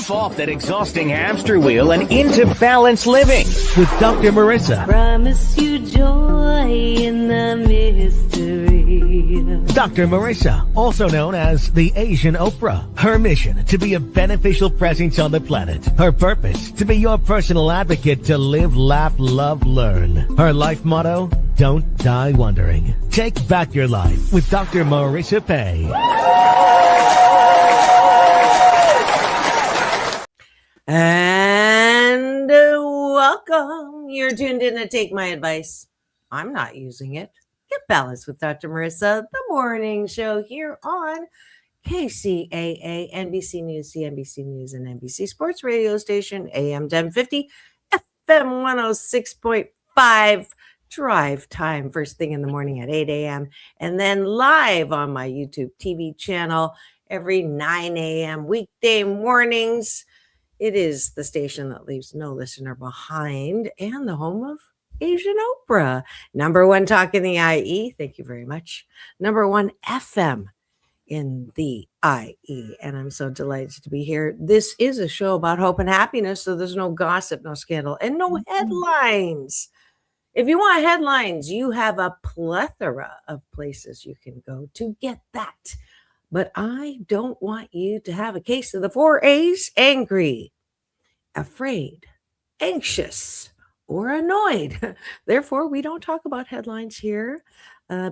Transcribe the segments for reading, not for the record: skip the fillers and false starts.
Jump off that exhausting hamster wheel and into balanced living with Dr. Marissa. Promise you joy in the mystery. Dr. Marissa, also known as the Asian Oprah. Her mission, to be a beneficial presence on the planet. Her purpose, to be your personal advocate to live, laugh, love, learn. Her life motto, don't die wondering. Take back your life with Dr. Marissa Pei. And welcome. You're tuned in to Take My Advice. I'm not using it. Get balanced with Dr. Marissa, the morning show here on KCAA, NBC News, CNBC News, and NBC Sports Radio Station, AM 1050, FM 106.5. Drive time first thing in the morning at 8 a.m. and then live on my YouTube TV channel every 9 a.m. weekday mornings. It is the station that leaves no listener behind and the home of Asian Oprah. Number one talk in the IE. Thank you very much. Number one FM in the IE. And I'm so delighted to be here. This is a show about hope and happiness, so there's no gossip, no scandal, and no headlines. If you want headlines, you have a plethora of places you can go to get that. But I don't want you to have a case of the 4 A's: angry, afraid, anxious, or annoyed. Therefore, we don't talk about headlines here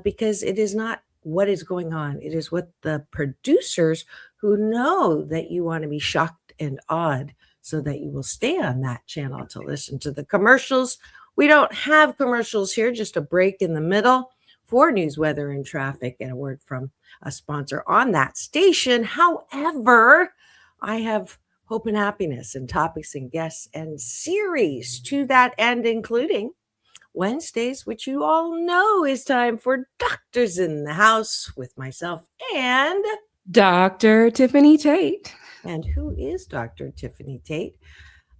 because it is not what is going on. It is what the producers who know that you want to be shocked and awed so that you will stay on that channel to listen to the commercials. We don't have commercials here, just a break in the middle for news, weather, and traffic, and a word from a sponsor on that station. However, I have hope and happiness and topics and guests and series to that end, including Wednesdays, which you all know is time for Doctors in the House with myself and Dr. Tiffanie Tate. And who is Dr. Tiffanie Tate?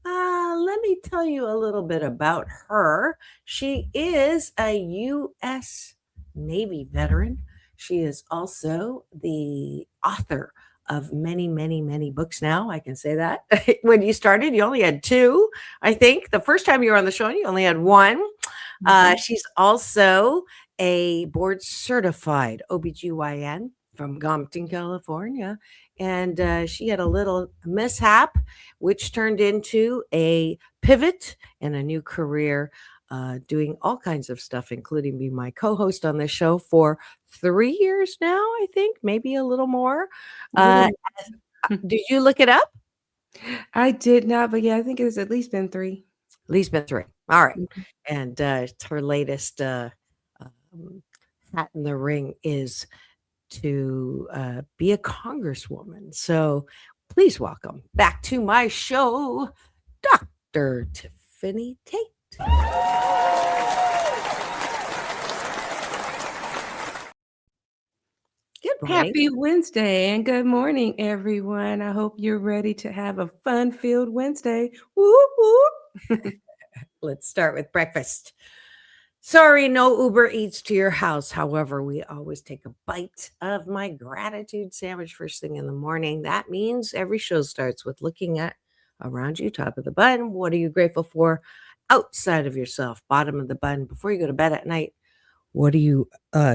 Let me tell you a little bit about her. She is a U.S. Navy veteran. She is also the author of many, many, many books now. I can say that. When you started, you only had 2, I think. The first time you were on the show, you only had 1. She's also a board certified OBGyn from Compton, California. And she had a little mishap, which turned into a pivot and a new career, doing all kinds of stuff, including being my co-host on this show for 3 years now, I think, maybe a little more. Did you look it up? I did not, but yeah, I think it's at least been 3. At least been 3. All right. And her latest hat in the ring is to be a congresswoman. So please welcome back to my show, Dr. Tiffanie Tate. Good morning. Happy Wednesday and good morning, everyone. I hope you're ready to have a fun-filled Wednesday. Whoop, whoop. Let's start with breakfast. Sorry, no Uber Eats to your house. However, we always take a bite of my gratitude sandwich first thing in the morning. That means every show starts with looking at around you, top of the bun. What are you grateful for outside of yourself? Bottom of the bun. Before you go to bed at night, what are you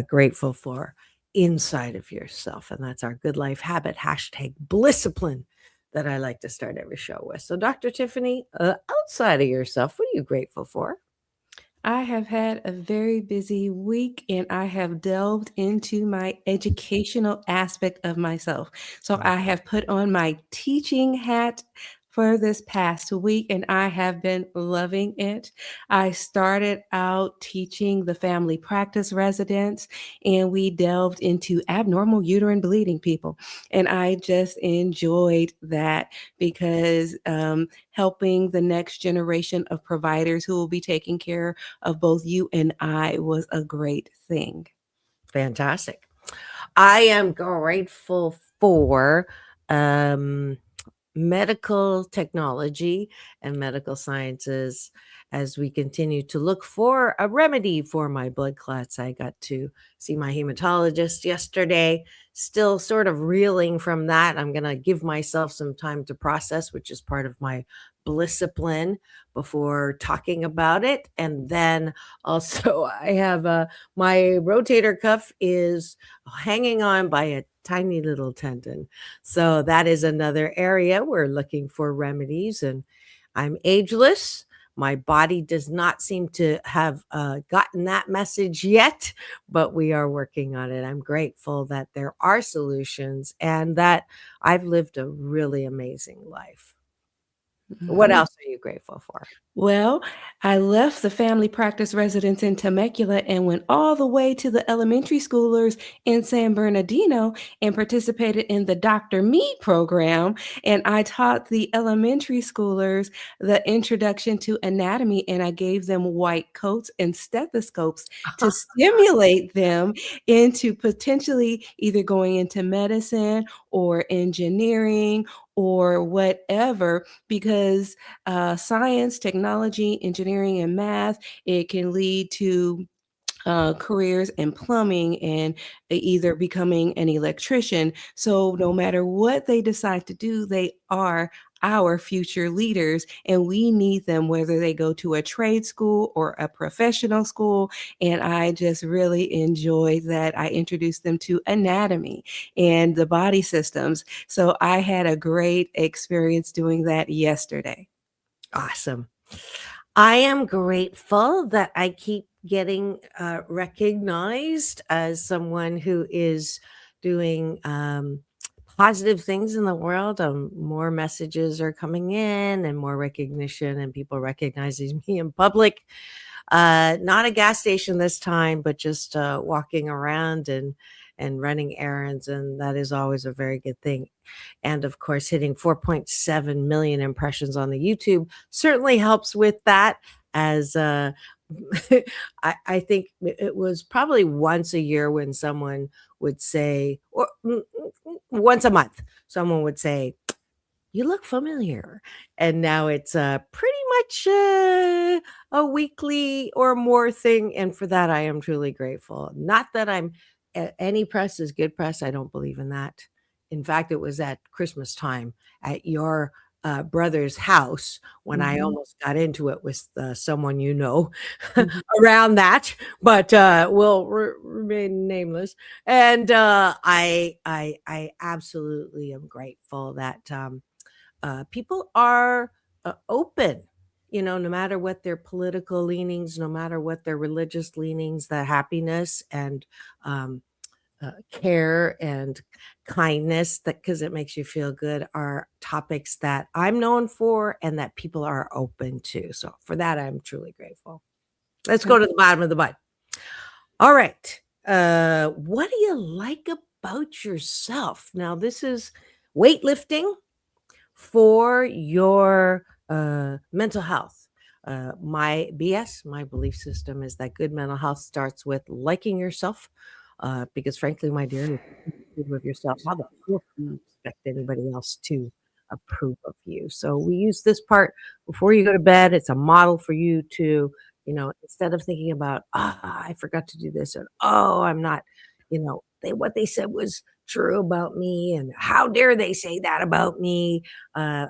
grateful for inside of yourself? And that's our good life habit, #Blisscipline, that I like to start every show with. So Dr. Tiffanie, outside of yourself, what are you grateful for? I have had a very busy week and I have delved into my educational aspect of myself. So I have put on my teaching hat for this past week and I have been loving it. I started out teaching the family practice residents and we delved into abnormal uterine bleeding, people. And I just enjoyed that because helping the next generation of providers who will be taking care of both you and I was a great thing. Fantastic. I am grateful for medical technology and medical sciences as we continue to look for a remedy for my blood clots. I got to see my hematologist yesterday, still sort of reeling from that. I'm going to give myself some time to process, which is part of my discipline before talking about it. And then also, I have my rotator cuff is hanging on by a tiny little tendon. So that is another area we're looking for remedies. And I'm ageless. My body does not seem to have gotten that message yet, but we are working on it. I'm grateful that there are solutions and that I've lived a really amazing life. What else are you grateful for? Well, I left the family practice residence in Temecula and went all the way to the elementary schoolers in San Bernardino and participated in the Dr. Me program. And I taught the elementary schoolers the introduction to anatomy, and I gave them white coats and stethoscopes to stimulate them into potentially either going into medicine or engineering or whatever, because science, technology, engineering, and math, it can lead to careers in plumbing and either becoming an electrician. So no matter what they decide to do, they are our future leaders, and we need them whether they go to a trade school or a professional school. And I just really enjoyed that I introduced them to anatomy and the body systems. So I had a great experience doing that yesterday. Awesome. I am grateful that I keep getting recognized as someone who is doing positive things in the world. More messages are coming in and more recognition, and people recognizing me in public. Not a gas station this time, but just walking around and running errands, and that is always a very good thing. And of course, hitting 4.7 million impressions on the YouTube certainly helps with that. As I think it was probably once a year when someone would say, or once a month, someone would say, "You look familiar." And now it's pretty much a weekly or more thing. And for that, I am truly grateful. Not that I'm any press is good press. I don't believe in that. In fact, it was at Christmas time at your brother's house when I almost got into it with someone Mhm. around that, but will remain nameless. And I absolutely am grateful that people are open, no matter what their political leanings, no matter what their religious leanings, the happiness and care and kindness, that because it makes you feel good, are topics that I'm known for and that people are open to. So for that, I'm truly grateful. Let's go to the bottom of the butt. All right. What do you like about yourself? Now, this is weightlifting for your mental health. My belief system is that good mental health starts with liking yourself. Because frankly, my dear, if you can't approve of yourself, how the fuck do you expect anybody else to approve of you? So we use this part before you go to bed. It's a model for you to, instead of thinking about, I forgot to do this, and I'm not, what they said was true about me, and how dare they say that about me? Uh,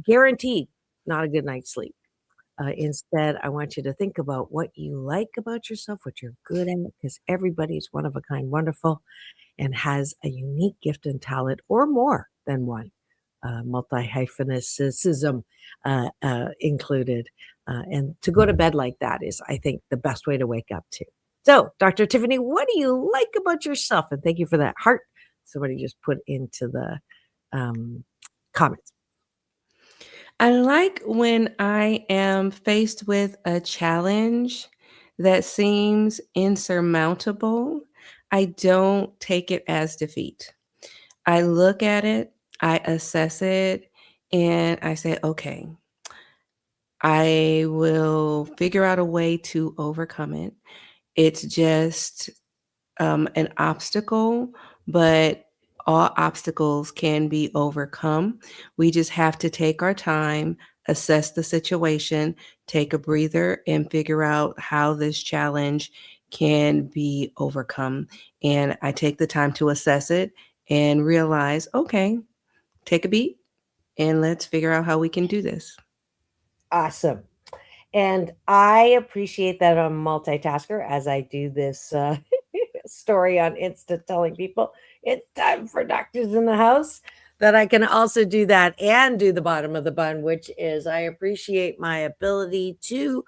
Guaranteed not a good night's sleep. Instead, I want you to think about what you like about yourself, what you're good at, because everybody is one of a kind, wonderful, and has a unique gift and talent, or more than one. Multi hyphenaticism included. And to go to bed like that is, I think, the best way to wake up too. So, Dr. Tiffanie, what do you like about yourself? And thank you for that heart somebody just put into the comments. I like when I am faced with a challenge that seems insurmountable. I don't take it as defeat. I look at it, I assess it, and I say, okay, I will figure out a way to overcome it. It's just an obstacle, but all obstacles can be overcome. We just have to take our time, assess the situation, take a breather, and figure out how this challenge can be overcome. And I take the time to assess it and realize, okay, take a beat and let's figure out how we can do this. Awesome. And I appreciate that I'm a multitasker as I do this story on Insta telling people it's time for doctors in the house, that I can also do that and do the bottom of the bun, which is I appreciate my ability to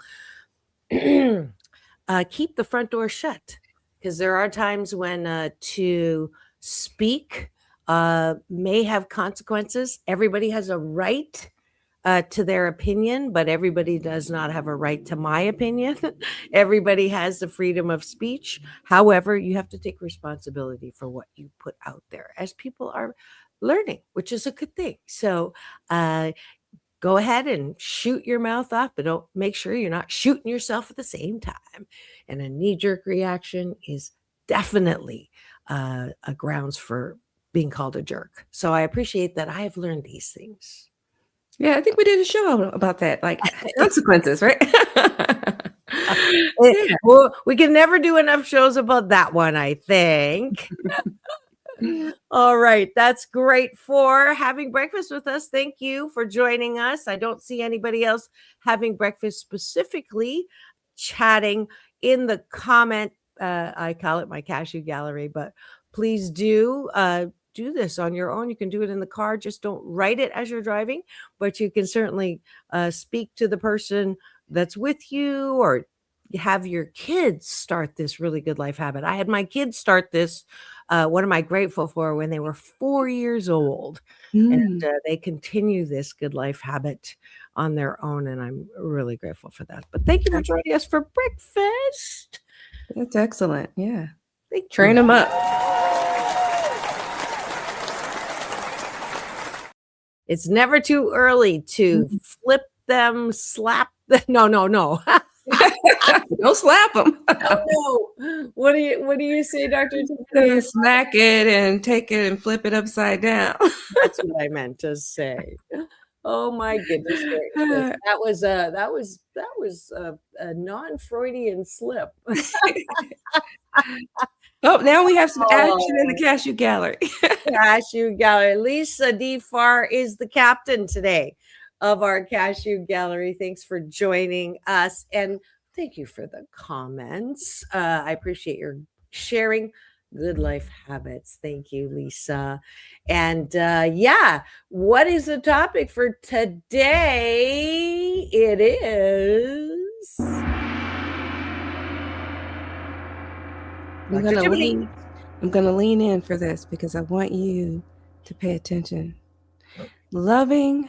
keep the front door shut, because there are times when to speak may have consequences. Everybody has a right to their opinion, but everybody does not have a right to my opinion. Everybody has the freedom of speech. However, you have to take responsibility for what you put out there as people are learning, which is a good thing. So go ahead and shoot your mouth off, but don't make sure you're not shooting yourself at the same time. And a knee-jerk reaction is definitely a grounds for being called a jerk. So I appreciate that I have learned these things. Yeah, I think we did a show about that, like consequences, right? Yeah. Well, we can never do enough shows about that one, I think. All right. That's great for having breakfast with us. Thank you for joining us. I don't see anybody else having breakfast specifically chatting in the comment. I call it my cashew gallery, but please do this on your own. You can do it in the car. Just don't write it as you're driving, but you can certainly speak to the person that's with you, or have your kids start this really good life habit. I had my kids start this. What am I grateful for? When they were 4 years old, and they continue this good life habit on their own, and I'm really grateful for that. But thank you for joining us for breakfast. That's excellent. Yeah. Train them up. It's never too early to flip them, slap them. No. Don't slap them. No. What do you say, Dr. Tiffany? Smack it and take it and flip it upside down. That's what I meant to say. Oh my goodness gracious. That was a non-Freudian slip. Oh, now we have some action in the cashew gallery. Cashew gallery. Lisa D. Farr is the captain today of our cashew gallery. Thanks for joining us, and thank you for the comments. I appreciate your sharing good life habits. Thank you, Lisa. And what is the topic for today? It is I'm gonna lean in for this because I want you to pay attention. Loving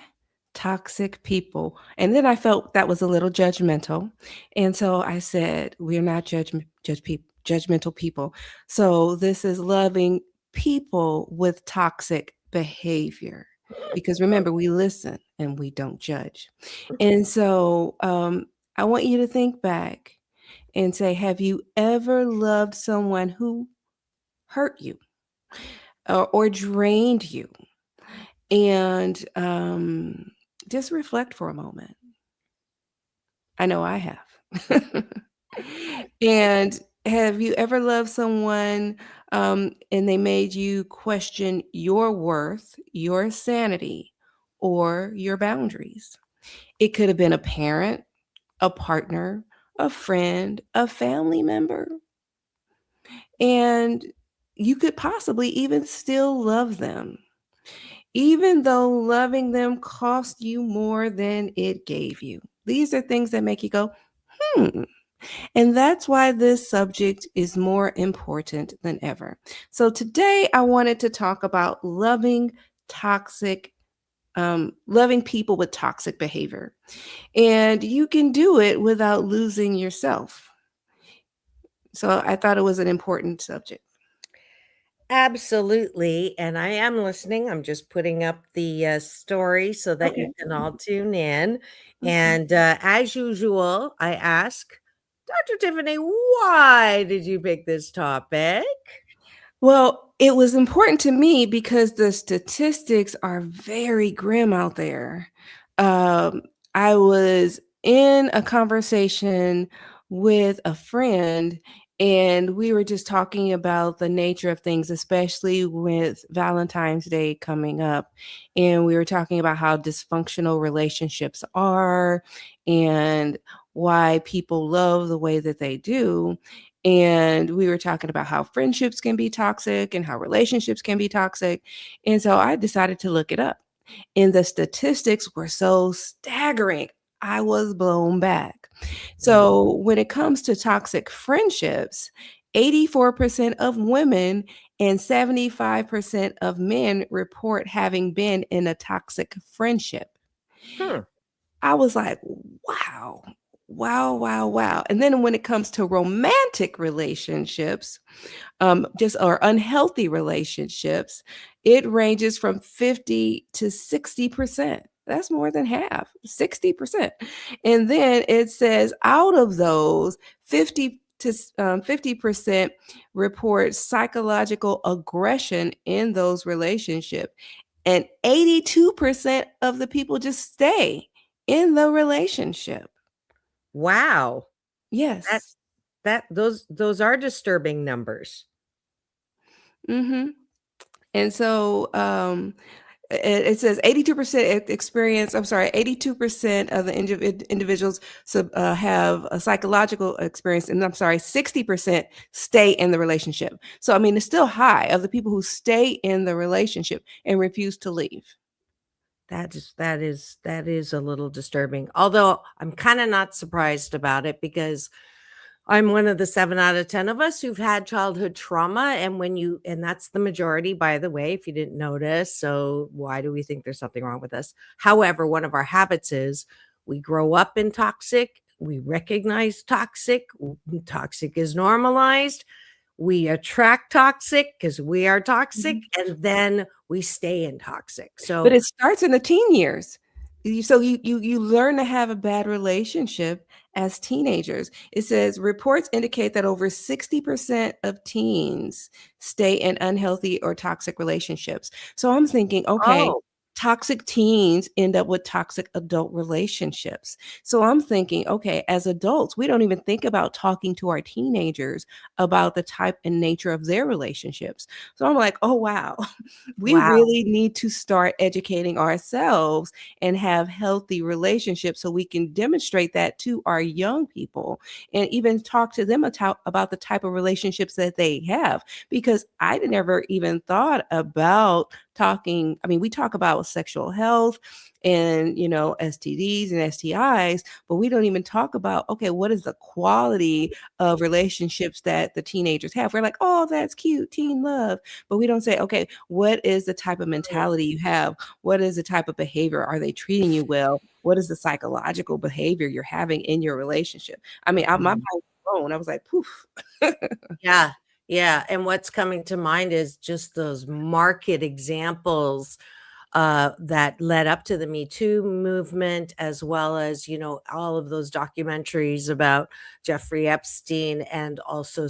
toxic people. And then I felt that was a little judgmental. And so I said, we're not judgmental people. So this is loving people with toxic behavior. Because remember, we listen and we don't judge. And so I want you to think back and say, have you ever loved someone who hurt you or drained you? And just reflect for a moment. I know I have. And have you ever loved someone and they made you question your worth, your sanity, or your boundaries? It could have been a parent, a partner, a friend, a family member. And you could possibly even still love them, even though loving them cost you more than it gave you. These are things that make you go, And that's why this subject is more important than ever. So today I wanted to talk about loving people with toxic behavior. And you can do it without losing yourself. So I thought it was an important subject. Absolutely. And I am listening. I'm just putting up the story so that you can all tune in. And as usual, I ask Dr. Tiffany, why did you pick this topic? Well, it was important to me because the statistics are very grim out there. I was in a conversation with a friend, and we were just talking about the nature of things, especially with Valentine's Day coming up. And we were talking about how dysfunctional relationships are and why people love the way that they do. And we were talking about how friendships can be toxic and how relationships can be toxic. And so I decided to look it up. And the statistics were so staggering. I was blown back. So, when it comes to toxic friendships, 84% of women and 75% of men report having been in a toxic friendship. Hmm. I was like, wow, wow, wow, wow. And then when it comes to romantic relationships, just or unhealthy relationships, it ranges from 50 to 60%. That's more than half, 60%. And then it says out of those, 50 to 50% report psychological aggression in those relationships. And 82% of the people just stay in the relationship. Wow. That Yes. those are disturbing numbers. Mm-hmm. And so it says 82% experience. I'm sorry, 82% of the individuals have a psychological experience, and I'm sorry, 60% stay in the relationship. So I mean, it's still high of the people who stay in the relationship and refuse to leave. That is a little disturbing. Although I'm kind of not surprised about it because I'm one of the 7 out of 10 of us who've had childhood trauma, and that's the majority, by the way, if you didn't notice. So why do we think there's something wrong with us? However, one of our habits is we grow up in toxic, we recognize toxic, toxic is normalized, we attract toxic because we are toxic, and then we stay in toxic. But So it starts in the teen years. So you learn to have a bad relationship as teenagers. It says reports indicate that over 60% of teens stay in unhealthy or toxic relationships. So I'm thinking, okay, oh, toxic teens end up with toxic adult relationships. So I'm thinking, okay, as adults, we don't even think about talking to our teenagers about the type and nature of their relationships. So I'm like, oh wow, we wow. really need to start educating ourselves and have healthy relationships so we can demonstrate that to our young people and even talk to them about the type of relationships that they have. Because I never even thought about talking. I mean, we talk about sexual health and, STDs and STIs, but we don't even talk about, okay, what is the quality of relationships that the teenagers have? We're like, oh, that's cute, teen love. But we don't say, okay, what is the type of mentality you have? What is the type of behavior? Are they treating you well? What is the psychological behavior you're having in your relationship? I mean, my mind was blown. I was like, poof. Yeah, yeah, and what's coming to mind is just those market examples, that led up to the Me Too movement, as well as, all of those documentaries about Jeffrey Epstein and also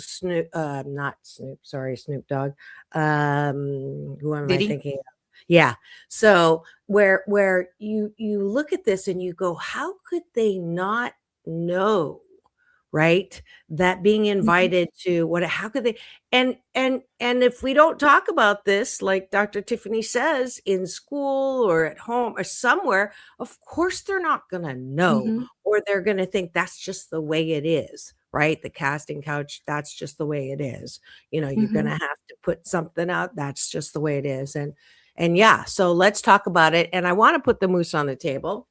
not Snoop, sorry, Snoop Dogg. Who am I Did he? thinking of? Yeah. So where you look at this and you go, how could they not know? Right? That being Mhm. invited to what how could they and if we don't talk about this, like Dr. Tiffany says, in school or at home or somewhere, of course they're not gonna know, Mhm. or they're gonna think that's just the way it is, right? The casting couch, that's just the way it is. You're gonna Mhm. have to put something out, that's just the way it is. And yeah, so let's talk about it. And I want to put the moose on the table,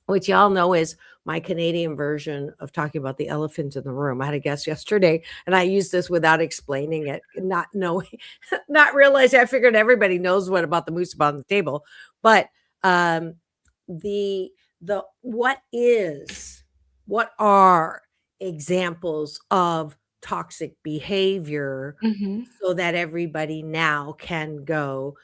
which y'all know is my Canadian version of talking about the elephant in the room. I had a guest yesterday, and I used this without explaining it, not knowing, not realizing. I figured everybody knows what about the moose on the table, but um, the what are examples of toxic behavior, Mhm. so that everybody now can go,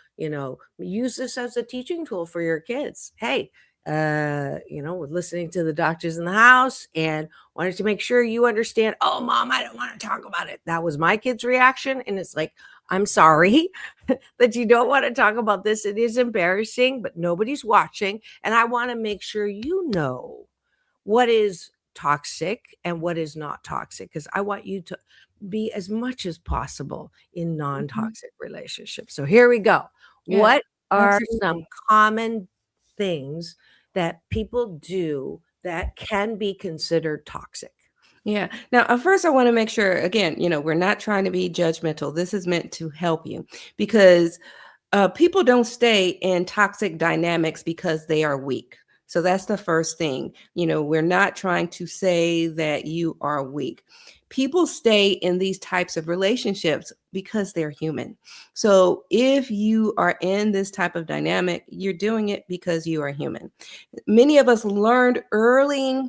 use this as a teaching tool for your kids. Hey, with listening to the doctors in the house and wanted to make sure you understand, oh, mom, I don't want to talk about it. That was my kid's reaction. And it's like, I'm sorry that you don't want to talk about this. It is embarrassing, but nobody's watching. And I want to make sure you know what is toxic and what is not toxic, because I want you to be as much as possible in non-toxic relationships. So here we go. Yeah, What are some absolutely. common things that people do that can be considered toxic? Yeah. Now, first, I want to make sure, again, we're not trying to be judgmental. This is meant to help you because people don't stay in toxic dynamics because they are weak. So that's the first thing. We're not trying to say that you are weak. People stay in these types of relationships because they're human. So if you are in this type of dynamic, you're doing it because you are human. Many of us learned early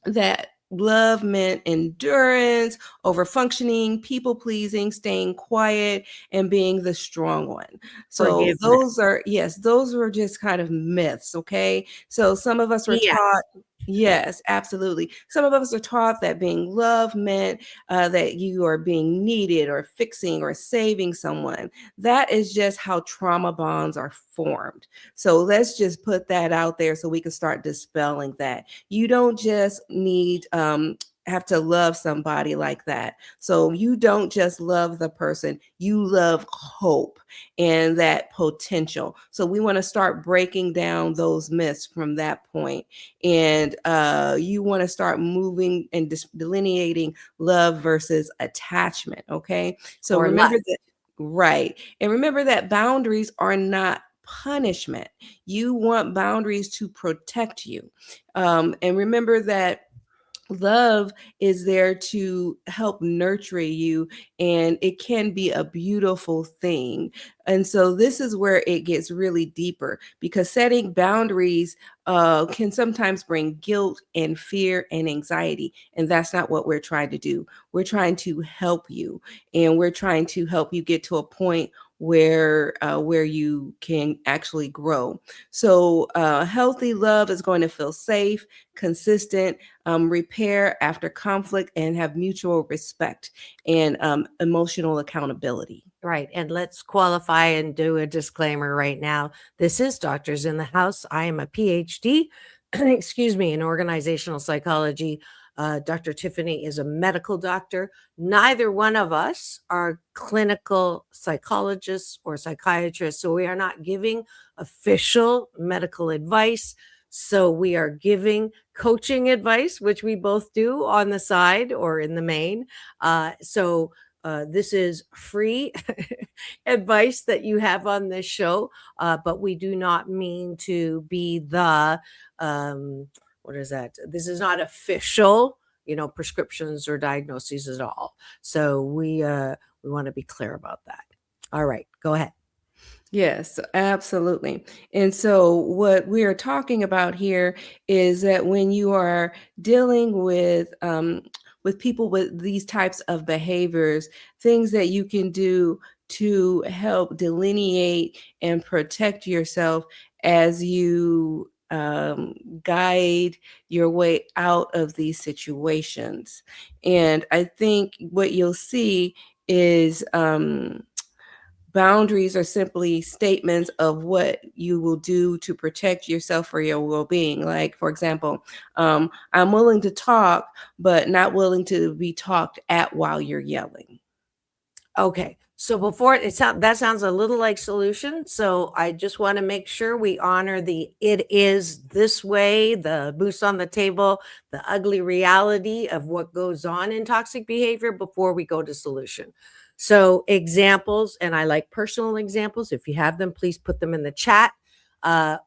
that love meant endurance, over functioning, people pleasing, staying quiet, and being the strong one. So Forgiveness. those were just kind of myths. Okay. So some of us were Yes. taught, yes, absolutely. Some of us are taught that being loved meant that you are being needed or fixing or saving someone. That is just how trauma bonds are formed. So let's just put that out there so we can start dispelling that. You don't just need have to love somebody like that. So you don't just love the person, you love hope and that potential. So we want to start breaking down those myths from that point. And you want to start moving and delineating love versus attachment. Okay. So Or remember less. that, right. And remember that boundaries are not punishment. You want boundaries to protect you. And remember that love is there to help nurture you, and it can be a beautiful thing. And so this is where it gets really deeper, because setting boundaries can sometimes bring guilt and fear and anxiety, and that's not what we're trying to do. We're trying to help you, and we're trying to help you get to a point where you can actually grow. So healthy love is going to feel safe, consistent, repair after conflict, and have mutual respect and emotional accountability. Right. And let's qualify and do a disclaimer right now. This is Doctors in the House. I am a PhD, excuse me, in organizational psychology. Dr. Tiffany is a medical doctor. Neither one of us are clinical psychologists or psychiatrists. So we are not giving official medical advice. So we are giving coaching advice, which we both do on the side or in the main. This is free advice that you have on this show, but we do not mean to be the what is that? This is not official, prescriptions or diagnoses at all. So we want to be clear about that. All right, go ahead. Yes, absolutely. And so, what we are talking about here is that when you are dealing with people with these types of behaviors, things that you can do to help delineate and protect yourself as you guide your way out of these situations. And I think what you'll see is boundaries are simply statements of what you will do to protect yourself for your well-being. Like, for example, I'm willing to talk, but not willing to be talked at while you're yelling. Okay. So before that sounds a little like solution. So I just want to make sure we honor the it is this way, the moose on the table, the ugly reality of what goes on in toxic behavior before we go to solution. So examples, and I like personal examples. If you have them, please put them in the chat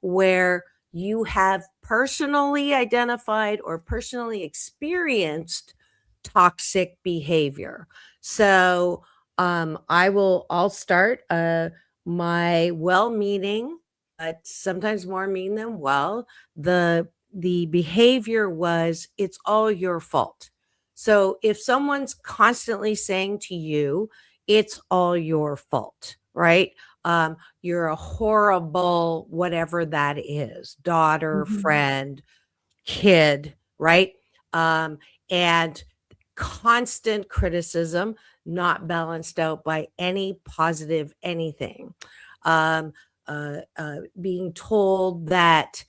where you have personally identified or personally experienced toxic behavior. So I'll start my well-meaning, but sometimes more mean than well. The behavior was, it's all your fault. So if someone's constantly saying to you, it's all your fault, right? You're a horrible, whatever that is, daughter, friend, kid, right? And constant criticism, not balanced out by any positive anything. Um, Being told that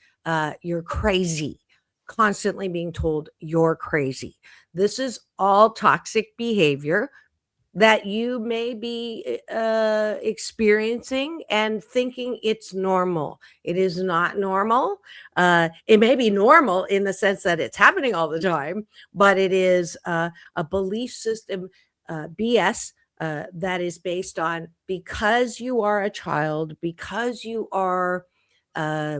you're crazy, constantly being told you're crazy. This is all toxic behavior that you may be experiencing and thinking it's normal. It is not normal. It may be normal in the sense that it's happening all the time, but it is a belief system, BS, that is based on because you are a child, because you are uh,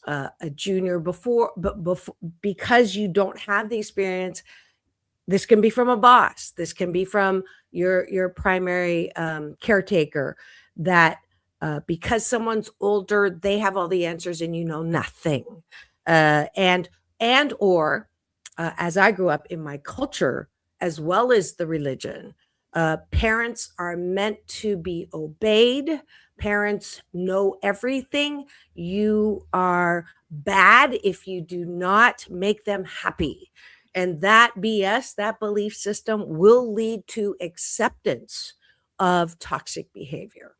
a junior before, because you don't have the experience. This can be from a boss. This can be from your primary caretaker. That because someone's older, they have all the answers and you know nothing. And or as I grew up in my culture, as well as the religion, parents are meant to be obeyed. Parents know everything. You are bad if you do not make them happy. And that BS, that belief system will lead to acceptance of toxic behavior.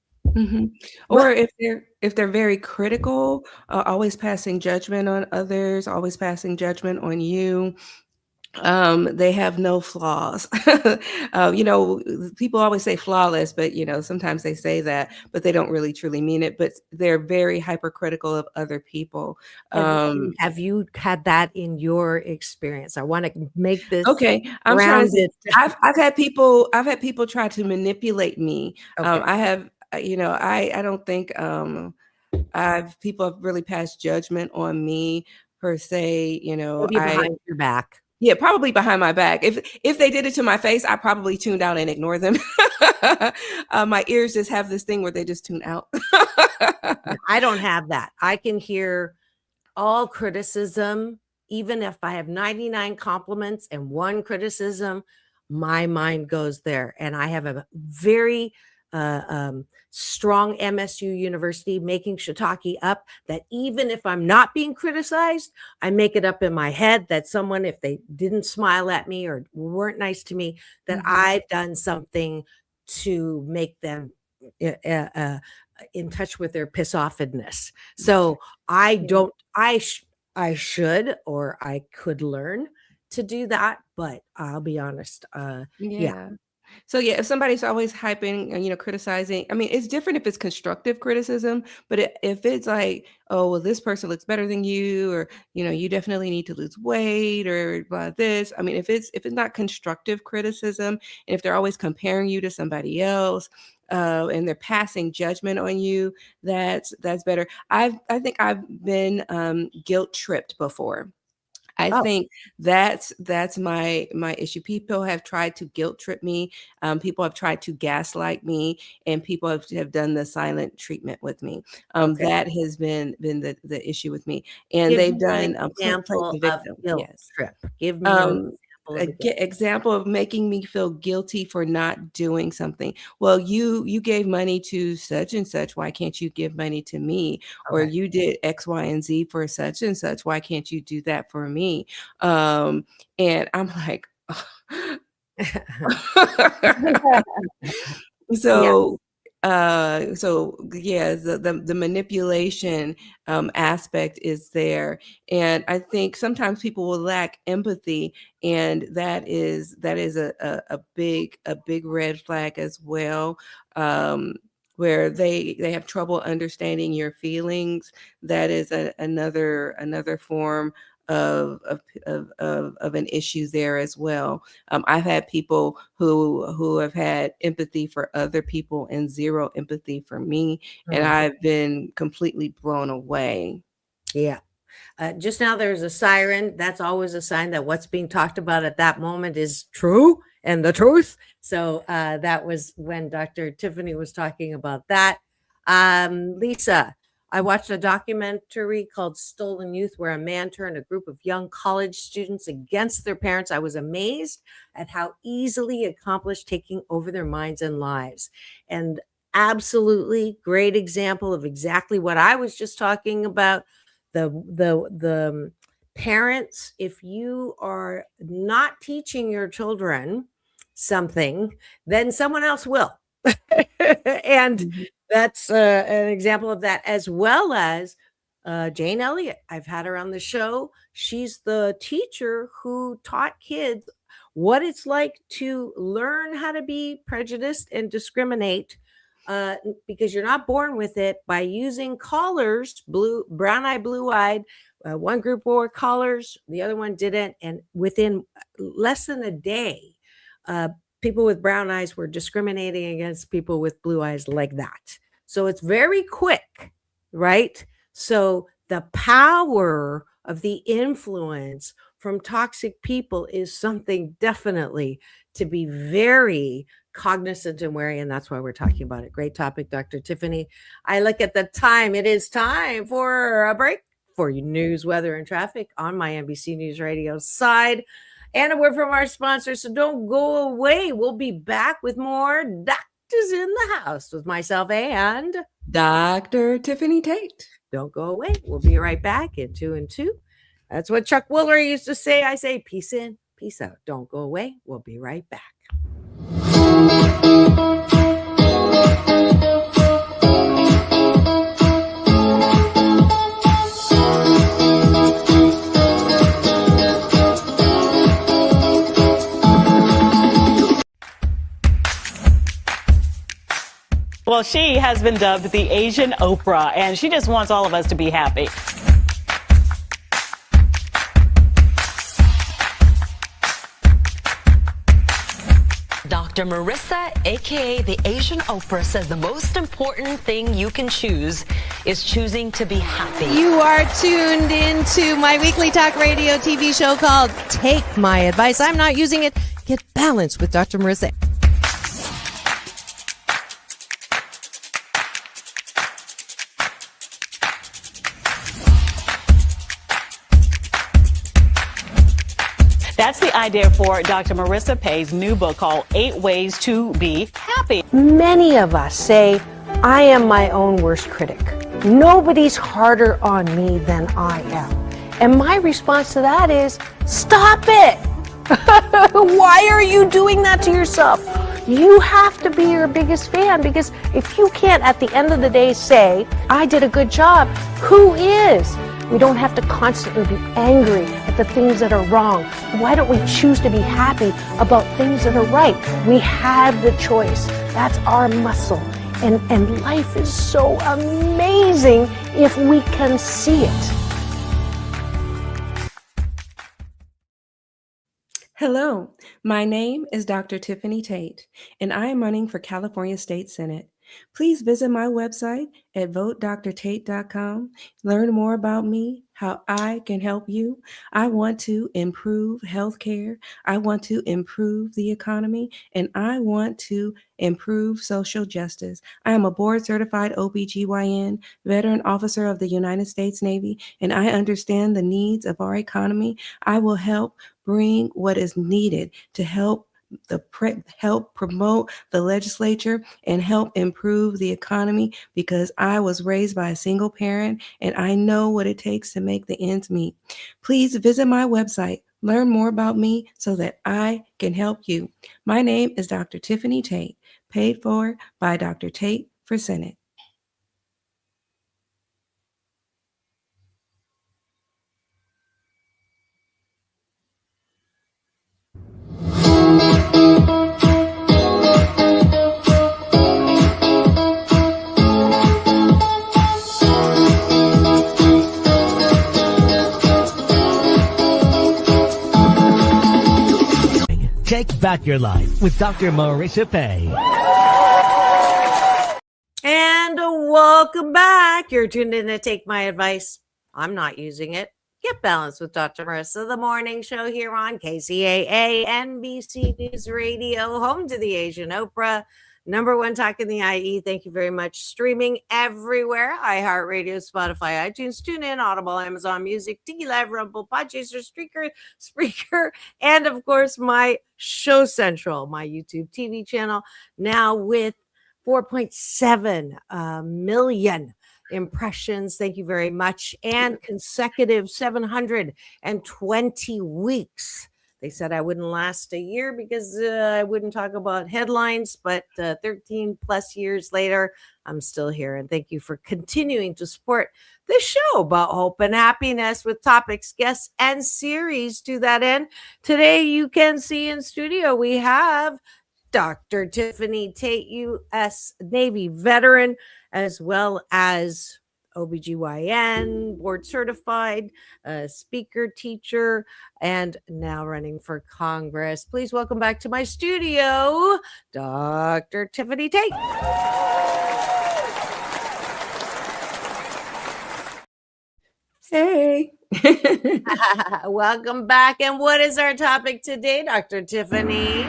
Or if they're very critical, always passing judgment on others, always passing judgment on you. They have no flaws. People always say flawless, but sometimes they say that, but they don't really truly mean it. But they're very hypercritical of other people. Have you had that in your experience? I want to make this Okay, I'm trying to say, grounded. I've had people try to manipulate me. Okay. I have, I don't think people have really passed judgment on me per se. Maybe behind your back. Yeah, probably behind my back. If they did it to my face, I probably tuned out and ignore them. My ears just have this thing where they just tune out. I don't have that. I can hear all criticism, even if I have 99 compliments and one criticism, my mind goes there. And I have a very strong MSU University making shiitake up, that even if I'm not being criticized, I make it up in my head that someone, if they didn't smile at me or weren't nice to me, that I've done something to make them in touch with their piss offedness. So I don't, I should, or I could learn to do that, but I'll be honest. Yeah. So if somebody's always hyping and criticizing, I mean, it's different if it's constructive criticism, but if it's like, oh well, this person looks better than you, or you definitely need to lose weight, or blah this. I mean, if it's not constructive criticism, and if they're always comparing you to somebody else, and they're passing judgment on you, that's better. I think I've been guilt tripped before. I think that's my issue. People have tried to guilt trip me. People have tried to gaslight me, and people have done the silent treatment with me. That has been the issue with me. And they've done an example the of victim. guilt Yes. trip. Give me an example of making me feel guilty for not doing something. Well, you gave money to such and such. Why can't you give money to me? Or you did X, Y, and Z for such and such. Why can't you do that for me? And I'm like, so the manipulation aspect is there, and I think sometimes people will lack empathy, and that is a big red flag as well, where they have trouble understanding your feelings. That is another form of an issue there as well. I've had people who have had empathy for other people and zero empathy for me, and I've been completely blown away. Yeah. Just now there's a siren. That's always a sign that what's being talked about at that moment is true and the truth. So that was when Dr. Tiffanie was talking about that. Lisa, I watched a documentary called Stolen Youth, where a man turned a group of young college students against their parents. I was amazed at how easily accomplished taking over their minds and lives. And absolutely great example of exactly what I was just talking about. The parents, if you are not teaching your children something, then someone else will. And Mhm. that's an example of that, as well as Jane Elliott. I've had her on the show. She's the teacher who taught kids what it's like to learn how to be prejudiced and discriminate, because you're not born with it, by using collars, brown-eyed, blue-eyed. One group wore collars, the other one didn't. And within less than a day, uh, people with brown eyes were discriminating against people with blue eyes like that. So it's very quick, right? So the power of the influence from toxic people is something definitely to be very cognizant and wary. And that's why we're talking about it. Great topic, Dr. Tiffanie. I look at the time. It is time for a break for news, weather, and traffic on my NBC News Radio side. And a word from our sponsor. So don't go away. We'll be back with more Doctors in the House with myself and Dr. Tiffanie Tate. don't go away. We'll be right back in 2 and 2. That's what Chuck Woolery used to say. I say peace in, peace out. Don't go away. We'll be right back. Well, she has been dubbed the Asian Oprah, and she just wants all of us to be happy. Dr. Marissa, aka the Asian Oprah, says the most important thing you can choose is choosing to be happy. You are tuned into my weekly talk radio TV show called Take My Advice. I'm not using it. Get balanced with Dr. Marissa. That's the idea for Dr. Marissa Pei's new book called 8 Ways to Be Happy. Many of us say, I am my own worst critic. Nobody's harder on me than I am. And my response to that is, stop it! Why are you doing that to yourself? You have to be your biggest fan, because if you can't at the end of the day say, I did a good job, who is? We don't have to constantly be angry at the things that are wrong. Why don't we choose to be happy about things that are right? We have the choice. That's our muscle. And life is so amazing if we can see it. Hello, my name is Dr. Tiffanie Tate, and I am running for California State Senate. Please visit my website at votedrtate.com. Learn more about me, how I can help you. I want to improve healthcare. I want to improve the economy, and I want to improve social justice. I am a board-certified OBGyn, veteran officer of the United States Navy, and I understand the needs of our economy. I will help bring what is needed to help promote the legislature and help improve the economy, because I was raised by a single parent and I know what it takes to make the ends meet. Please visit my website, learn more about me so that I can help you. My name is Dr. Tiffanie Tate, paid for by Dr. Tate for Senate. Take back your life with Dr. Marissa Pei. And welcome back. You're tuned in to Take My Advice. I'm not using it. Get balanced with Dr. Marissa, the morning show here on KCAA, NBC News Radio, home to the Asian Oprah, #1 talk in the IE. Thank you very much. Streaming everywhere. iHeartRadio, Spotify, iTunes, TuneIn, Audible, Amazon Music, Tiki Live, Rumble, Podchaser, Spreaker, and of course my Show Central, my YouTube TV channel, now with 4.7 million impressions. Thank you very much. And consecutive 720 weeks. They said I wouldn't last a year because I wouldn't talk about headlines, but 13 plus years later, I'm still here. And thank you for continuing to support this show about hope and happiness with topics, guests, and series. To that end, today you can see in studio we have Dr. Tiffanie Tate, U.S. Navy veteran, as well as OBGyn, board certified, speaker, teacher, and now running for Congress. Please welcome back to my studio, Dr. Tiffanie Tate. Hey. Welcome back. And what is our topic today, Dr. Tiffanie?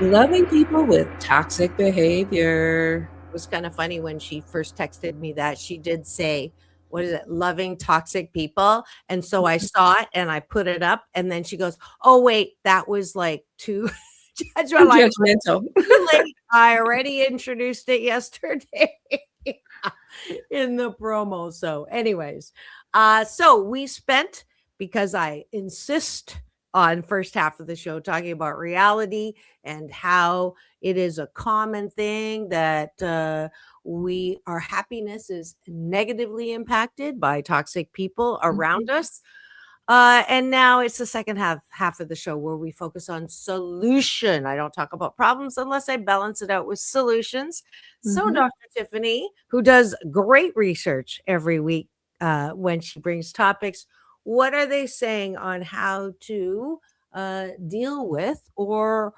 Loving people with toxic behavior. It was kind of funny when she first texted me that. She did say, what is it? Loving toxic people. And so I saw it and I put it up. And then she goes, oh, wait, that was like too judgmental. Too late. I already introduced it yesterday in the promo. So anyways, so we spent, because I insist on first half of the show talking about reality and how it is a common thing that our happiness is negatively impacted by toxic people around us. And now it's the second half of the show where we focus on solution. I don't talk about problems unless I balance it out with solutions. So Dr. Tiffanie, who does great research every week when she brings topics, what are they saying on how to deal with or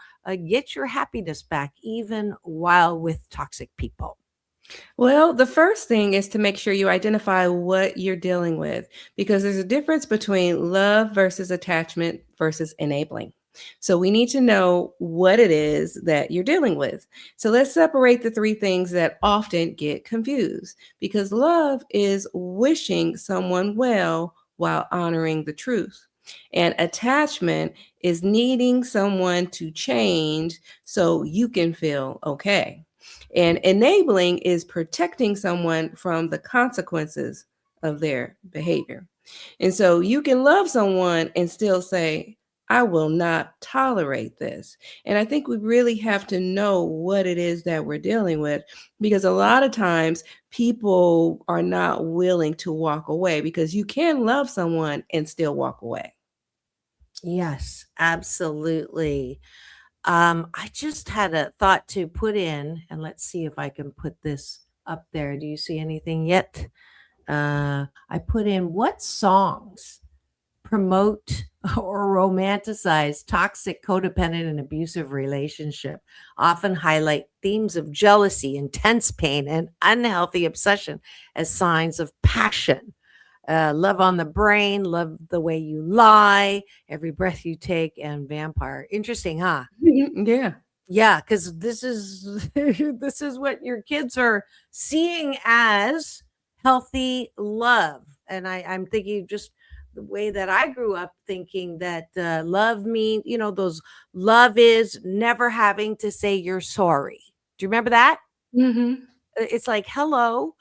get your happiness back even while with toxic people? Well, the first thing is to make sure you identify what you're dealing with, because there's a difference between love versus attachment versus enabling. So we need to know what it is that you're dealing with. So let's separate the three things that often get confused, because love is wishing someone well while honoring the truth. And attachment is needing someone to change so you can feel okay. And enabling is protecting someone from the consequences of their behavior. And so you can love someone and still say, I will not tolerate this. And I think we really have to know what it is that we're dealing with, because a lot of times people are not willing to walk away, because you can love someone and still walk away. Yes, absolutely. I just had a thought to put in, and let's see if I can put this up there. Do you see anything yet? I put in, what songs promote or romanticize toxic, codependent, and abusive relationship, often highlight themes of jealousy, intense pain, and unhealthy obsession as signs of passion. Love on the Brain, Love the Way You Lie, Every Breath You Take, and Vampire. Interesting, huh? Yeah. Yeah, because this is this is what your kids are seeing as healthy love. And I'm thinking just the way that I grew up thinking that love means, those love is never having to say you're sorry. Do you remember that? Mm-hmm. It's like, hello.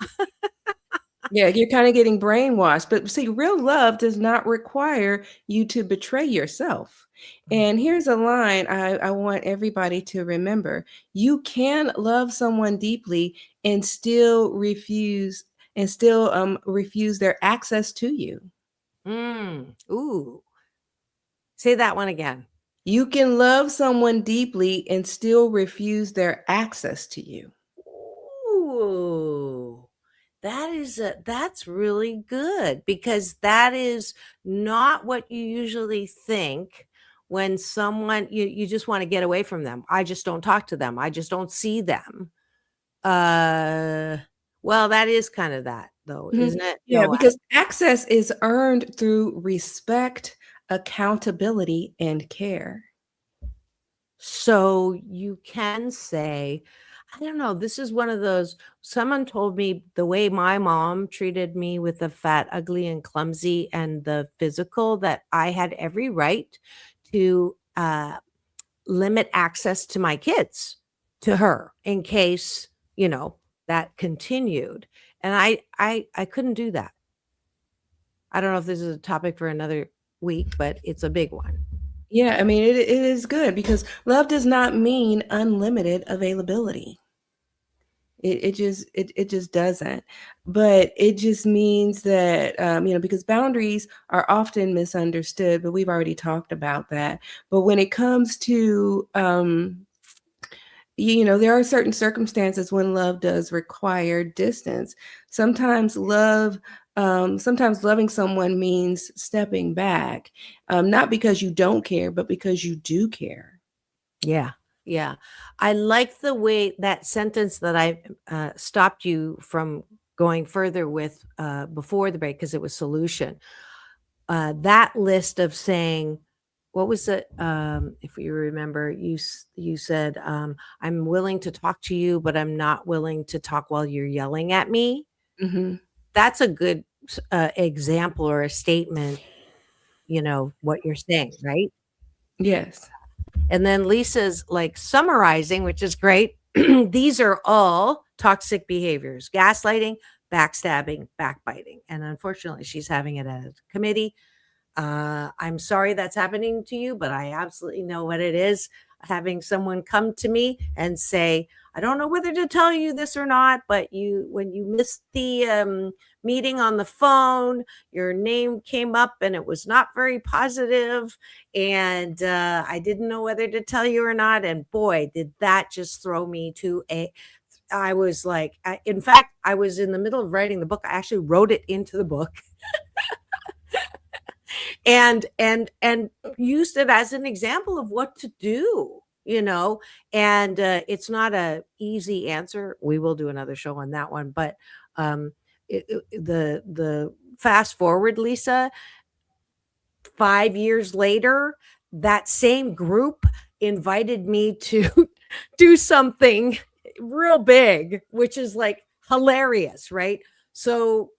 Yeah, you're kind of getting brainwashed. But see, real love does not require you to betray yourself. And here's a line I want everybody to remember. You can love someone deeply and still refuse their access to you. Ooh. Say that one again. You can love someone deeply and still refuse their access to you. Ooh. That's really good, because that is not what you usually think when someone you just want to get away from them. I just don't talk to them. I just don't see them. Well, that is kind of that though, isn't it? Yeah, No, because access is earned through respect, accountability, and care. So you can say, I don't know, this is one of those, someone told me the way my mom treated me with the fat, ugly, and clumsy and the physical, that I had every right to limit access to my kids. to her in case, that continued. And I couldn't do that. I don't know if this is a topic for another week, but it's a big one. Yeah, I mean, it is good because love does not mean unlimited availability. It just doesn't. But it just means that, because boundaries are often misunderstood, but we've already talked about that. But when it comes to, there are certain circumstances when love does require distance. Sometimes loving someone means stepping back, not because you don't care, but because you do care. Yeah. Yeah. I like the way that sentence that I stopped you from going further with before the break because it was solution. That list of saying, what was it? If you remember, you said, I'm willing to talk to you, but I'm not willing to talk while you're yelling at me. Mm-hmm. That's a good example or a statement, what you're saying, right? Yes. And then Lisa's like summarizing, which is great. These are all toxic behaviors: gaslighting, backstabbing, backbiting. And unfortunately, she's having it at a committee. I'm sorry that's happening to you, but I absolutely know what it is. Having someone come to me and say, I don't know whether to tell you this or not, but when you missed the meeting on the phone, your name came up and it was not very positive, and I didn't know whether to tell you or not. And boy, did that just throw me to I was like, in fact, I was in the middle of writing the book. I actually wrote it into the book. and used it as an example of what to do, and it's not a easy answer. We will do another show on that one, but the fast forward, Lisa, 5 years later, that same group invited me to do something real big, which is like hilarious, right? So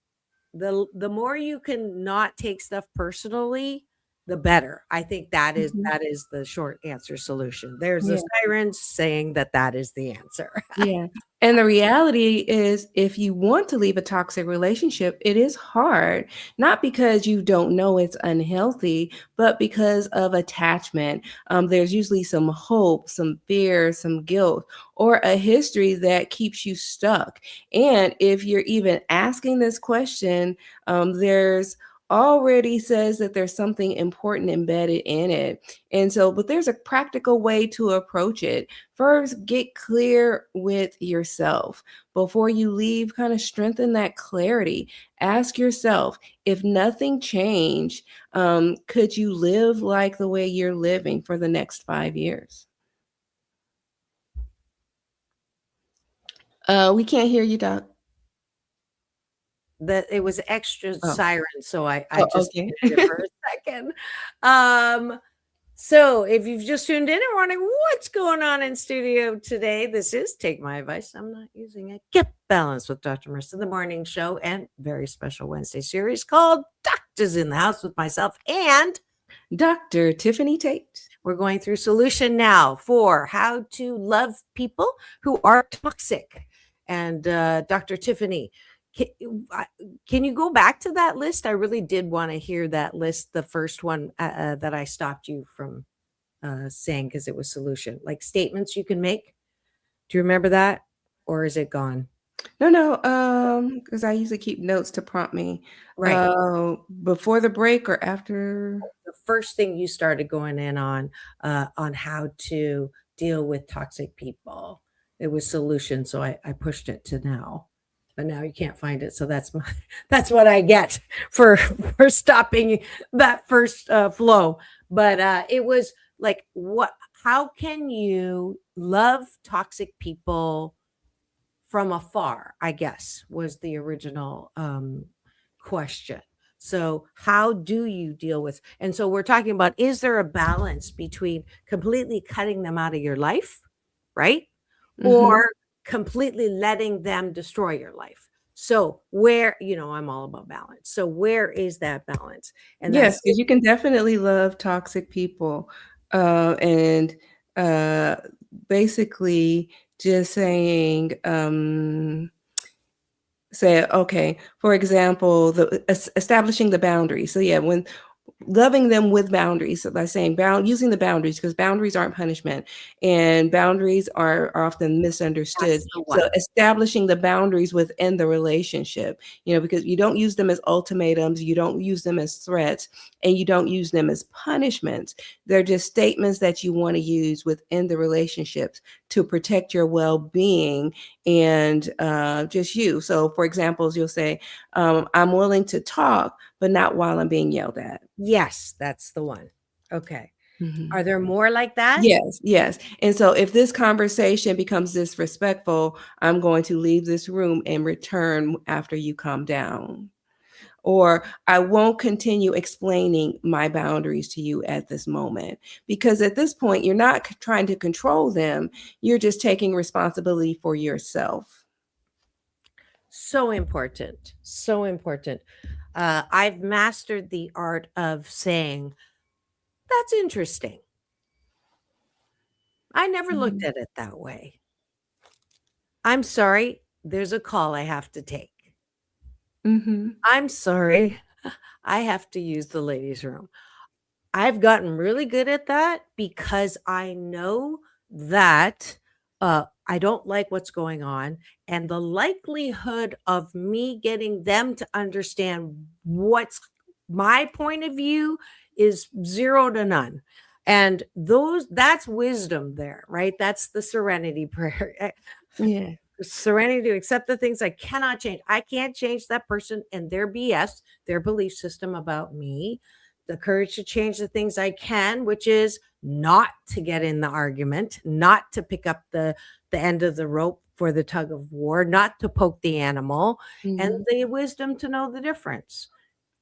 the more you can not take stuff personally, the better. I think that is the short answer solution. There's a siren saying that is the answer. Yeah. And the reality is, if you want to leave a toxic relationship, it is hard, not because you don't know it's unhealthy, but because of attachment. There's usually some hope, some fear, some guilt, or a history that keeps you stuck. And if you're even asking this question, there's already says that there's something important embedded in it. And so, but there's a practical way to approach it. First, get clear with yourself. Before you leave, kind of strengthen that clarity. Ask yourself, if nothing changed, could you live like the way you're living for the next 5 years? We can't hear you, Doc. That it was extra siren, so I just okay. muted it for a second. So if you've just tuned in and wondering what's going on in studio today, this is Take My Advice. I'm not using it. Get Balanced with Dr. Marissa, the morning show, and very special Wednesday series called Doctors in the House with myself and Dr. Tiffanie Tate. We're going through solution now for how to love people who are toxic. And Dr. Tiffanie, can you go back to that list? I really did want to hear that list, the first one that I stopped you from saying because it was solution, like statements you can make. Do you remember that, or is it gone? No, because I usually keep notes to prompt me. Right. Before the break or after? The first thing you started going in on how to deal with toxic people. It was solution, so I pushed it to now. But now you can't find it, so that's what I get for stopping that first flow. But it was like, how can you love toxic people from afar, I guess, was the original question. So how do you deal with, and so we're talking about, is there a balance between completely cutting them out of your life, right? Mm-hmm. Or completely letting them destroy your life? So where, I'm all about balance. So where is that balance? And yes, because you can definitely love toxic people and basically just saying, say, okay, for example, establishing the boundaries. So yeah, when loving them with boundaries. So by saying using the boundaries, because boundaries aren't punishment and boundaries are often misunderstood. That's the one. So establishing the boundaries within the relationship, because you don't use them as ultimatums, you don't use them as threats, and you don't use them as punishments. They're just statements that you want to use within the relationships to protect your well-being and just you. So for example, you'll say, I'm willing to talk, but not while I'm being yelled at. Yes, that's the one. Okay. Mhm. Are there more like that? Yes. And so if this conversation becomes disrespectful, I'm going to leave this room and return after you calm down. Or I won't continue explaining my boundaries to you at this moment. Because at this point, you're not trying to control them. You're just taking responsibility for yourself. So important. So important. I've mastered the art of saying, that's interesting. I never looked at it that way. I'm sorry. There's a call I have to take. Mhm. I'm sorry. I have to use the ladies' room. I've gotten really good at that because I know that I don't like what's going on. And the likelihood of me getting them to understand what's my point of view is 0 to none. And that's wisdom there, right? That's the serenity prayer. Yeah. Serenity to accept the things I cannot change. I can't change that person and their BS, their belief system about me. The courage to change the things I can, which is not to get in the argument, not to pick up the end of the rope for the tug of war, not to poke the animal, and the wisdom to know the difference.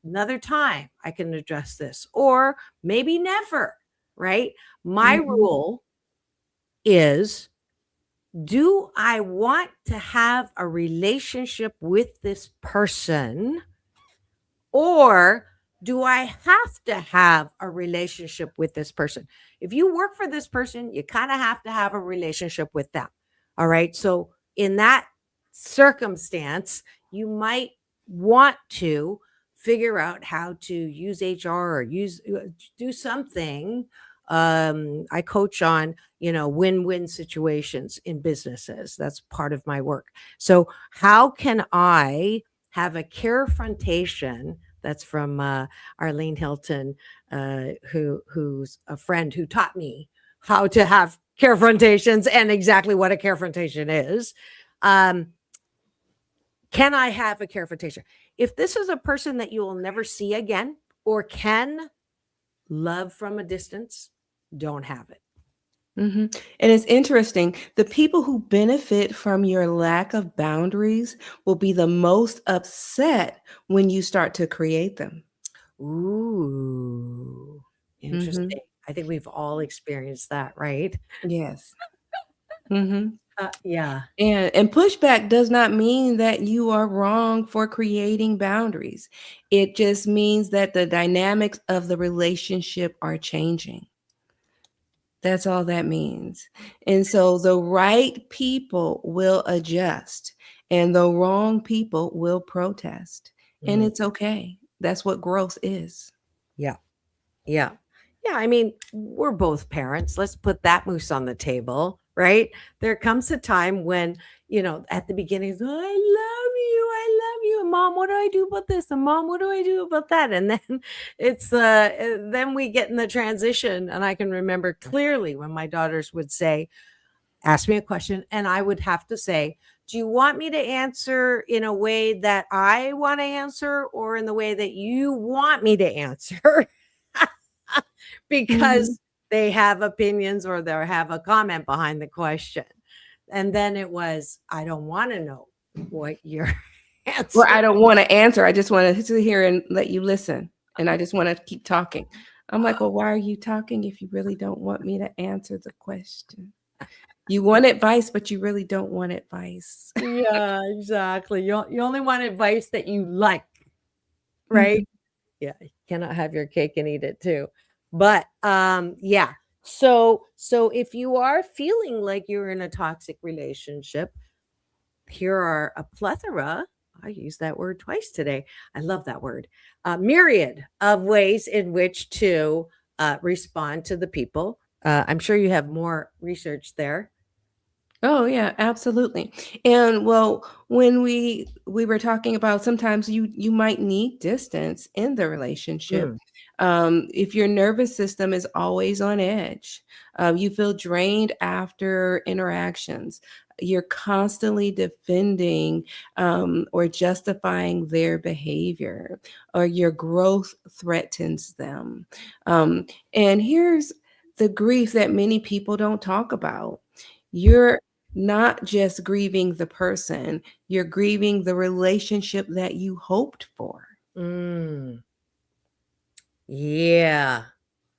Another time I can address this, or maybe never, right? My rule is, do I want to have a relationship with this person, or do I have to have a relationship with this person? If you work for this person, you kind of have to have a relationship with them. All right. So in that circumstance, you might want to figure out how to use HR or do something. I coach on, win-win situations in businesses. That's part of my work. So how can I have a carefrontation? That's from Arlene Hilton, who's a friend who taught me how to have carefrontations and exactly what a carefrontation is. Can I have a carefrontation? If this is a person that you will never see again or can love from a distance, don't have it. And it's interesting. The people who benefit from your lack of boundaries will be the most upset when you start to create them. Ooh, interesting. I think we've all experienced that, right? Yes. Yeah. And pushback does not mean that you are wrong for creating boundaries. It just means that the dynamics of the relationship are changing. That's all that means. And so the right people will adjust and the wrong people will protest. And it's okay. That's what growth is. Yeah. Yeah. Yeah. I mean, we're both parents. Let's put that moose on the table, right? There comes a time when, at the beginning, I love you. And Mom, what do I do about this? And Mom, what do I do about that? And then then we get in the transition. And I can remember clearly when my daughters would say, ask me a question. And I would have to say, do you want me to answer in a way that I want to answer or in the way that you want me to answer? Because they have opinions or they have a comment behind the question. And then it was, I don't want to know what your answer. Well, I don't want to answer. I just want to sit here and let you listen. And I just want to keep talking. I'm like, well, why are you talking if you really don't want me to answer the question? You want advice, but you really don't want advice. Yeah, exactly. You only want advice that you like, right? Yeah, you cannot have your cake and eat it too. But yeah, So if you are feeling like you're in a toxic relationship, here are a plethora. I used that word twice today. I love that word. A myriad of ways in which to respond to the people. I'm sure you have more research there. Oh yeah, absolutely. And well, when we were talking about sometimes you might need distance in the relationship. Mm. If your nervous system is always on edge, you feel drained after interactions. You're constantly defending or justifying their behavior, or your growth threatens them. And here's the grief that many people don't talk about. You're not just grieving the person, you're grieving the relationship that you hoped for. Mm. Yeah.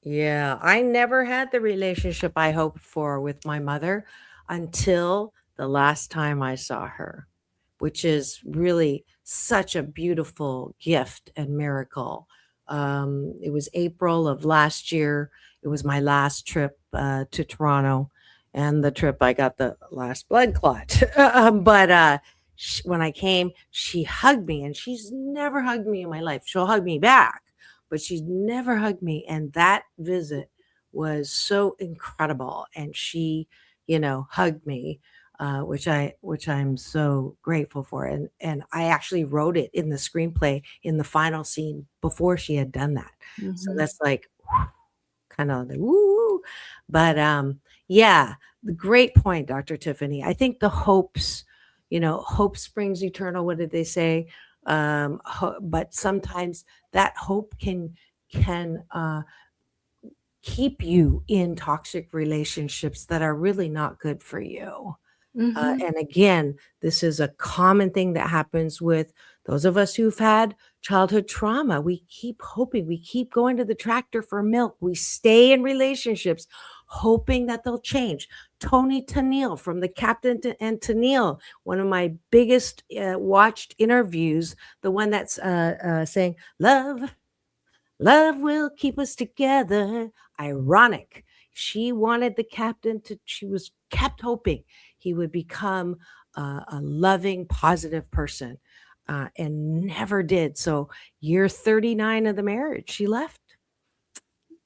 Yeah. I never had the relationship I hoped for with my mother until the last time I saw her, which is really such a beautiful gift and miracle. It was April of last year. It was my last trip to Toronto, and the trip I got the last blood clot. But when I came, she hugged me, and she's never hugged me in my life. She'll hug me back, but she's never hugged me. And that visit was so incredible. And she, hugged me, which I'm so grateful for. And I actually wrote it in the screenplay in the final scene before she had done that. So that's like kind of the woo. But yeah, the great point, Dr. Tiffanie. I think the hopes, hope springs eternal. What did they say? But sometimes that hope can keep you in toxic relationships that are really not good for you. And again, this is a common thing that happens with those of us who've had childhood trauma. We keep hoping, we keep going to the tractor for milk. We stay in relationships hoping that they'll change. Tony Tennille from the Captain and Tennille, one of my biggest watched interviews, the one that's saying, love will keep us together. Ironic. She wanted the captain she was kept hoping he would become a loving, positive person, and never did. So year 39 of the marriage, she left.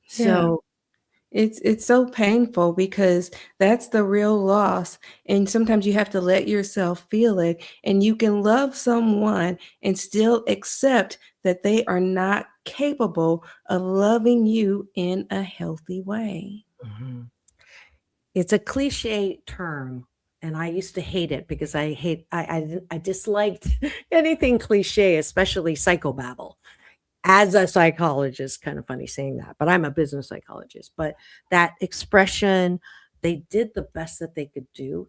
So It's so painful because that's the real loss. And sometimes you have to let yourself feel it. And you can love someone and still accept that they are not capable of loving you in a healthy way. it's a cliche term, and I used to hate it because I disliked anything cliche, especially psychobabble. As a psychologist, kind of funny saying that, but I'm a business psychologist. But that expression, they did the best that they could do,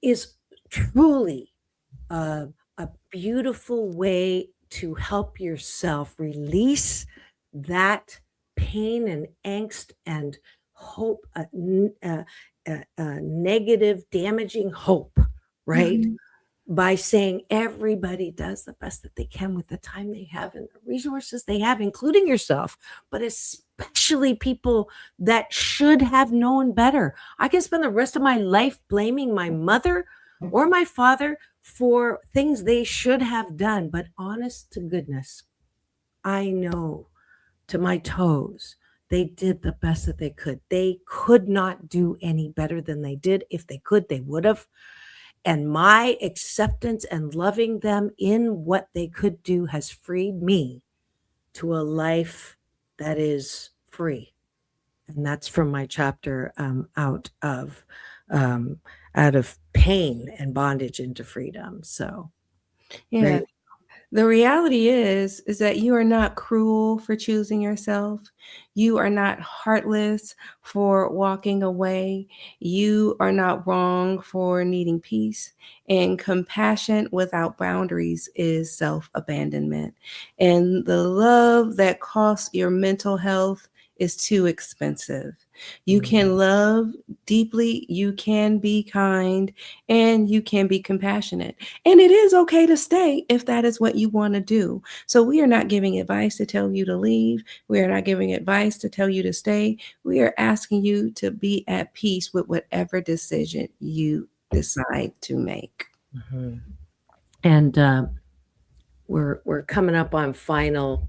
is truly a beautiful way to help yourself release that pain and angst and hope, negative, damaging hope, right? By saying everybody does the best that they can with the time they have and the resources they have, including yourself, but especially people that should have known better. I can spend the rest of my life blaming my mother or my father for things they should have done. But honest to goodness, I know to my toes, they did the best that they could. They could not do any better than they did. If they could, they would have. And my acceptance and loving them in what they could do has freed me to a life that is free. And that's from my chapter out of pain and bondage into freedom. So Yeah. The reality is that you are not cruel for choosing yourself. You are not heartless for walking away. You are not wrong for needing peace. And compassion without boundaries is self-abandonment. And the love that costs your mental health is too expensive. You can love deeply, you can be kind, and you can be compassionate. And it is okay to stay if that is what you want to do. So we are not giving advice to tell you to leave. We are not giving advice to tell you to stay. We are asking you to be at peace with whatever decision you decide to make. Mm-hmm. And we're coming up on final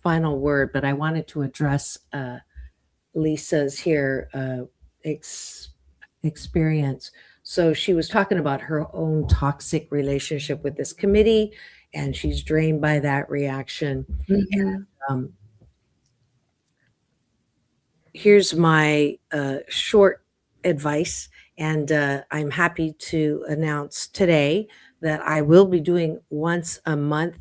word, but I wanted to address Lisa's here experience. So she was talking about her own toxic relationship with this committee, and she's drained by that reaction. Mm-hmm. And, here's my short advice, and I'm happy to announce today that I will be doing once a month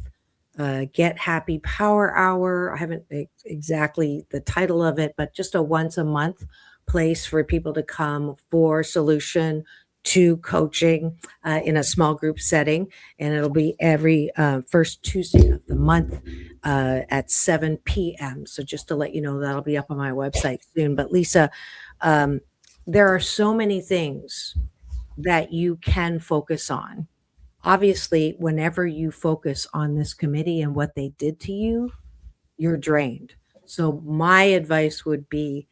Get Happy Power Hour. I haven't exactly the title of it, but just a once a month place for people to come for solution to coaching in a small group setting. And it'll be every first Tuesday of the month at 7 p.m. So just to let you know, that'll be up on my website soon. But Lisa, there are so many things that you can focus on. Obviously, whenever you focus on this committee and what they did to you, you're drained. So my advice would be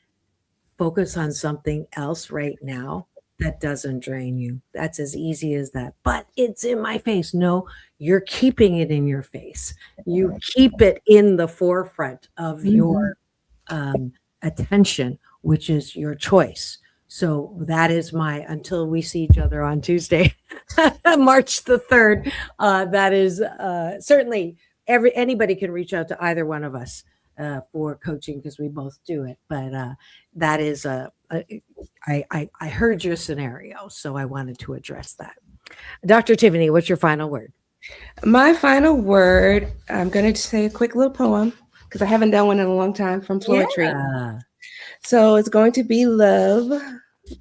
focus on something else right now that doesn't drain you. That's as easy as that. But it's in my face. No, you're keeping it in your face. You keep it in the forefront of your attention, which is your choice. So that is my, until we see each other on Tuesday, March the 3rd, that is certainly anybody can reach out to either one of us for coaching because we both do it. But that is, I heard your scenario, so I wanted to address that. Dr. Tiffanie, what's your final word? My final word, I'm going to say a quick little poem because I haven't done one in a long time from poetry. Yeah. So it's going to be love.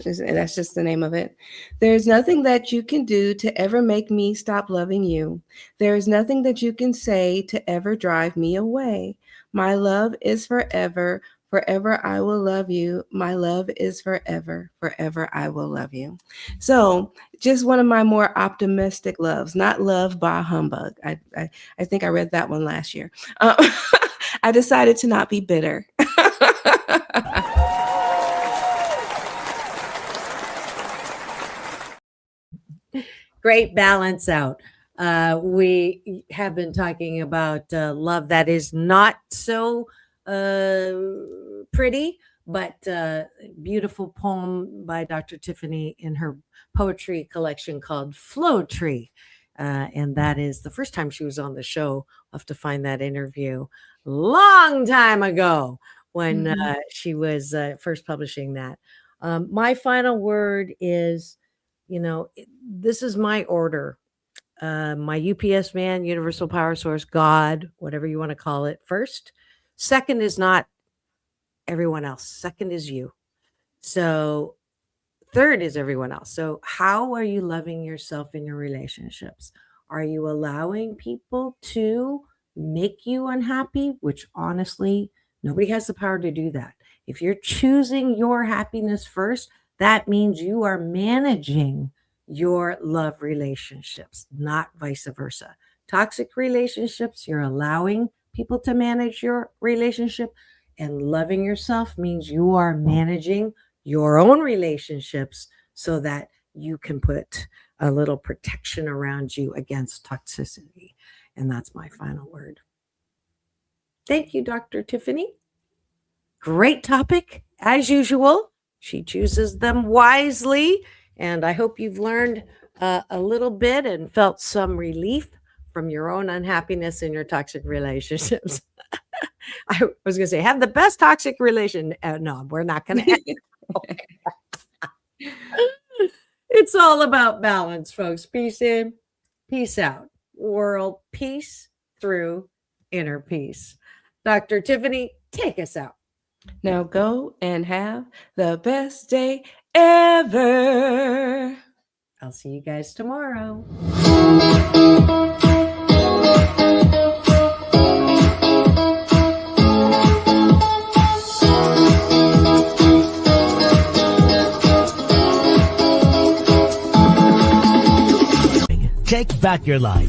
And that's just the name of it. There's nothing that you can do to ever make me stop loving you. There is nothing that you can say to ever drive me away. My love is forever. Forever I will love you. My love is forever. Forever I will love you. So just one of my more optimistic loves, not love by humbug. I think I read that one last year. I decided to not be bitter. Great balance out. We have been talking about love that is not so pretty, but beautiful poem by Dr. Tiffanie in her poetry collection called Flow Tree. And that is the first time she was on the show. I'll have to find that interview long time ago when she was first publishing that. My final word is, this is my order. My UPS man, universal power source, God, whatever you want to call it. First. Second is not everyone else. Second is you. So third is everyone else. So how are you loving yourself in your relationships? Are you allowing people to make you unhappy? Which honestly, nobody has the power to do that. If you're choosing your happiness first, that means you are managing your love relationships, not vice versa. Toxic relationships, you're allowing people to manage your relationship, and loving yourself means you are managing your own relationships so that you can put a little protection around you against toxicity. And that's my final word. Thank you, Dr. Tiffanie. Great topic, as usual. She chooses them wisely. And I hope you've learned a little bit and felt some relief from your own unhappiness in your toxic relationships. I was going to say, have the best toxic relation. No, we're not going to. It's all about balance, folks. Peace in, peace out. World peace through inner peace. Dr. Tiffanie, take us out. Now go and have the best day ever. I'll see you guys tomorrow. Take back your life